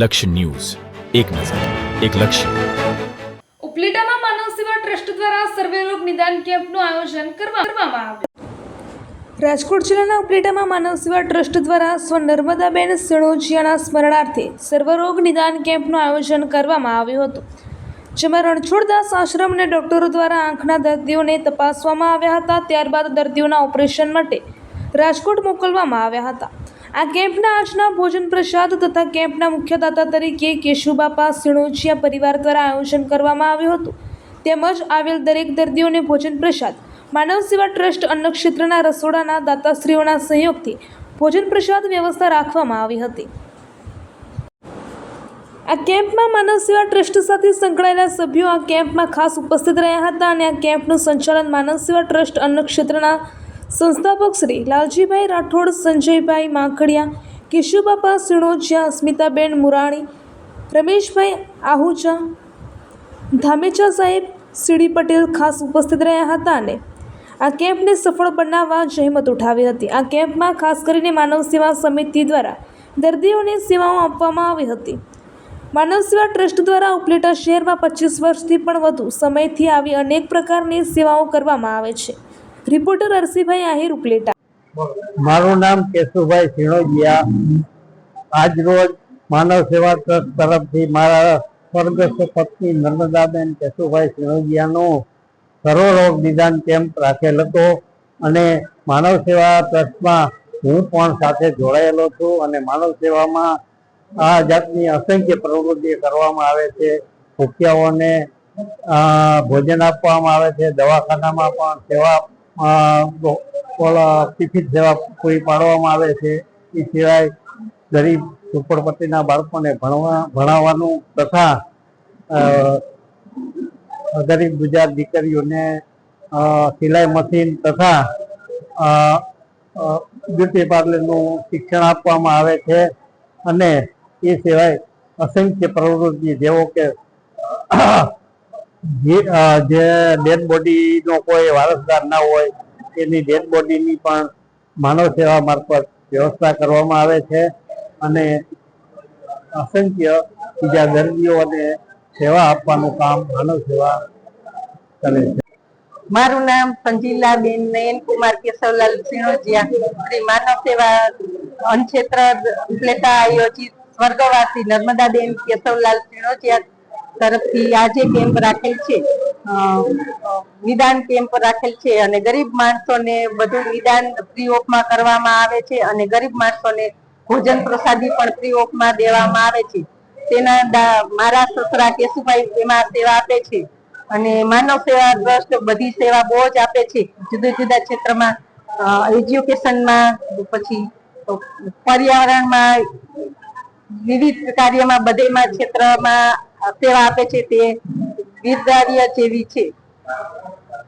લક્ષ્ય ન્યૂઝ, એક નજર, એક લક્ષ્ય. ઉપલેટામાં માનવ સેવા ટ્રસ્ટ દ્વારા સર્વેરોગ નિદાન કેમ્પનું આયોજન કરવામાં આવ્યું. રાજકોટ જિલ્લાના ઉપલેટામાં માનવ સેવા ટ્રસ્ટ દ્વારા સ્વ નર્મદાબેન સિણોજિયાના સ્મરણાર્થે સર્વરોગ નિદાન કેમ્પનું આયોજન કરવામાં આવ્યું હતું, જેમાં રણછોડદાસ આશ્રમ અને ડોક્ટરો દ્વારા આંખના દર્દીઓને તપાસવામાં આવ્યા હતા. ત્યારબાદ દર્દીઓના ઓપરેશન માટે રાજકોટ મોકલવામાં આવ્યા હતા. આ કેમ્પના આજના ભોજન પ્રસાદ તથા કેમ્પના મુખ્યદાતા તરીકે કેશુબાપા સિણોજિયા પરિવાર દ્વારા આયોજન કરવામાં આવ્યું હતું. તેમજ આવેલ દરેક દર્દીઓને ભોજન પ્રસાદ માનવ સેવા ટ્રસ્ટ અન્નક્ષેત્રના રસોડાના દાતાશ્રીઓના સહયોગથી ભોજન પ્રસાદ વ્યવસ્થા રાખવામાં આવી હતી. આ કેમ્પમાં માનવ સેવા ટ્રસ્ટ સાથે સંકળાયેલા સભ્યો આ કેમ્પમાં ખાસ ઉપસ્થિત રહ્યા હતા અને આ કેમ્પનું સંચાલન માનવ સેવા ટ્રસ્ટ અન્નક્ષેત્રના સંસ્થાપક શ્રી લાલજીભાઈ રાઠોડ, સંજયભાઈ માખડિયા, કેશુબાપા સિણોજિયા, સ્મિતાબેન મુરાણી, રમેશભાઈ આહુજા, ધામેચા સાહેબ, સીડી પટેલ ખાસ ઉપસ્થિત રહ્યા હતા અને આ કેમ્પને સફળ બનાવવા જહેમત ઉઠાવી હતી. આ કેમ્પમાં ખાસ કરીને માનવ સેવા સમિતિ દ્વારા દર્દીઓને સેવાઓ આપવામાં આવી હતી. માનવ સેવા ટ્રસ્ટ દ્વારા ઉપલેટા શહેરમાં 25 વર્ષથી પણ વધુ સમયથી આવી અનેક પ્રકારની સેવાઓ કરવામાં આવે છે. રિપોર્ટર અરસીભાઈ આહિર, ઉપલેટા. મારું નામ કેશુભાઈ સિણોજિયા. આજ રોજ માનવ સેવા ટ્રસ્ટ તરફથી મારા સ્વર્ગસ્થ પત્ની નર્મદાબેન કેશુભાઈ સિણોજિયાનો સર્વરોગ નિદાન કેમ્પ રાખેલ હતો અને માનવ સેવા ટ્રસ્ટમાં હું પણ સાથે જોડાયેલો છું અને માનવ સેવામાં આ જાતની અસંખ્ય પ્રવૃત્તિ કરવામાં આવે છે. ભૂખ્યાઓને ભોજન આપવામાં આવે છે. દવાખાનામાં પણ સેવા ટિફિન સેવા પૂરી પાડવામાં આવે છે. એ સિવાય ગરીબ ઝૂંપડપટ્ટીના બાળકોને ભણાવવાનું તથા ગરીબ ગુજરાત દીકરીઓને સિલાઈ મશીન તથા બ્યુટી પાર્લરનું શિક્ષણ આપવામાં આવે છે. અને એ સિવાય અસંખ્ય પ્રવૃત્તિ જેવો કે જે ડેડ બોડીનો કોઈ વારસદાર ના હોય એની ડેડ બોડીની પણ માનવ સેવા મારફત વ્યવસ્થા કરવામાં આવે છે અને અસંખ્ય બીજા દર્દીઓને સેવા આપવાનું કામ માનવ સેવા કરે છે. મારું નામ સંજીલાબેન નયનકુમાર કેશવલાલ સિણોજિયા. માનવ સેવા અન્નક્ષેત્ર ઉપલેટા આયોજિત સ્વર્ગવાસી નર્મદાબેન કેશવલાલ સિણોજિયા તરફથી આજે કેમ્પ રાખેલ છે, નિદાન કેમ્પ રાખેલ છે અને ગરીબ માણસોને બધું નિદાન ફ્રી ઓફમાં કરવામાં આવે છે અને ગરીબ માણસોને ભોજન પ્રસાદી પણ ફ્રી ઓફમાં દેવામાં આવે છે. તેના મારા સસરા કેશુભાઈ એમાં સેવા આપે છે અને માનવ સેવા ટ્રસ્ટ બધી સેવા બહુ જ આપે છે, જુદા જુદા ક્ષેત્રમાં, એજ્યુકેશનમાં, પછી પર્યાવરણમાં, વિવિધ કાર્યમાં, બધેમાં ક્ષેત્રમાં સેવા આપે છે. તે બિરદાવીય જેવી છે.